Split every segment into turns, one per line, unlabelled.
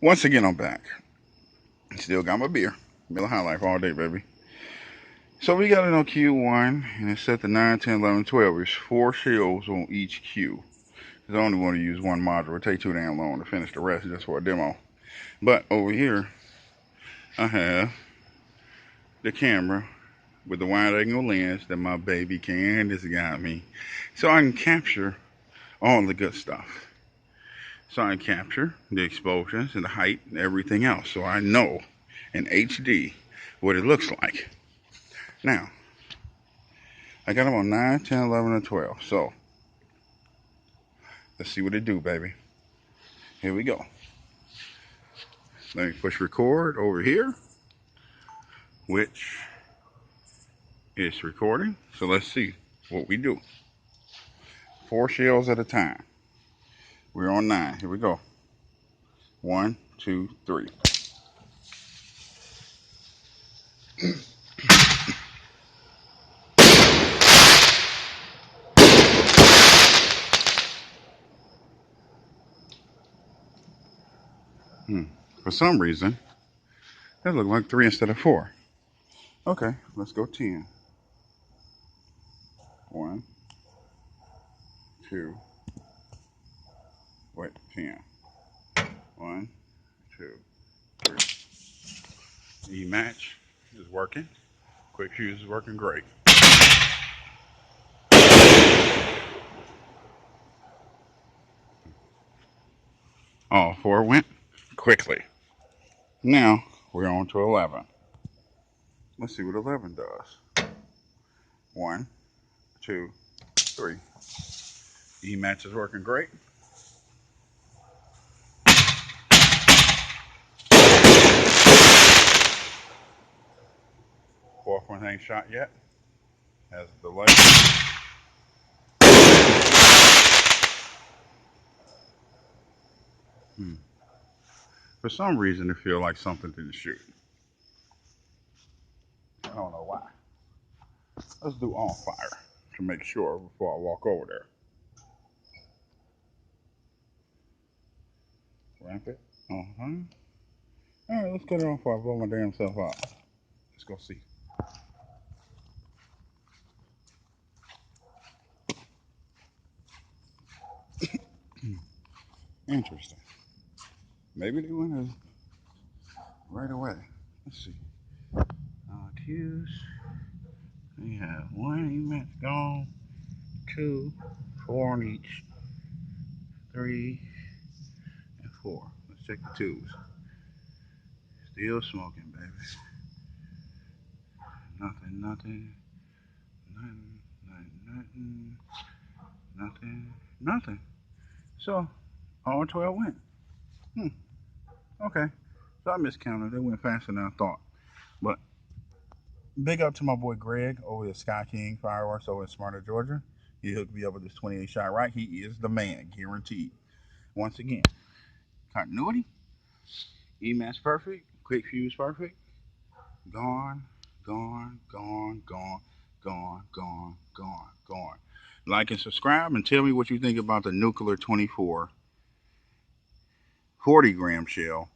Once again, I'm back. Still got my beer. Miller High Life all day, baby. So we got it on Q1, and it's set to 9, 10, 11, 12. There's 4 shells on each Q. Because I only want to use one module. It takes too damn long to finish the rest just for a demo. But over here, I have the camera with the wide angle lens that my baby Candace got me. So I can capture all the good stuff. So I capture the explosions and the height and everything else. So I know in HD what it looks like. Now, I got them on 9, 10, 11, and 12. So let's see what it do, baby. Here we go. Let me push record over here, which is recording. So let's see what we do. 4 shells at a time. We're on 9. Here we go. 1, 2, 3. For some reason, that looked like 3 instead of 4. Okay, let's go 10. 1, 2, wait, 10. 1, 2, 3. E match is working. Quick fuse is working great. All 4 went quickly. Now we're on to 11. Let's see what 11 does. 1, 2, 3. E match is working great. Fourth one ain't shot yet. Has a delay. For some reason, it feels like something didn't shoot. I don't know why. Let's do on fire to make sure before I walk over there. Ramp it. All right, let's get it on fire. Blow my damn self out. Let's go see. Interesting. Maybe they went right away. Let's see. Q's. We have 1 EMAX gone, 2, 4 on each, 3, and 4. Let's check the 2s. Still smoking, baby. Nothing, nothing, nothing, nothing, nothing, nothing. So, all 12 went. Okay. So I miscounted. They went faster than I thought. But big up to my boy Greg over at Sky King Fireworks over in Smarter, Georgia. He hooked me up with this 28 shot right. He is the man, guaranteed. Once again, continuity, EMAS perfect, quick fuse perfect, gone, gone, gone, gone, gone, gone, gone, gone. Like and subscribe and tell me what you think about the Nuclear 24 40-gram shell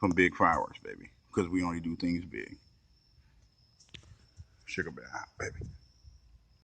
from Big Fireworks, baby. Because we only do things big. Sugar bear, baby.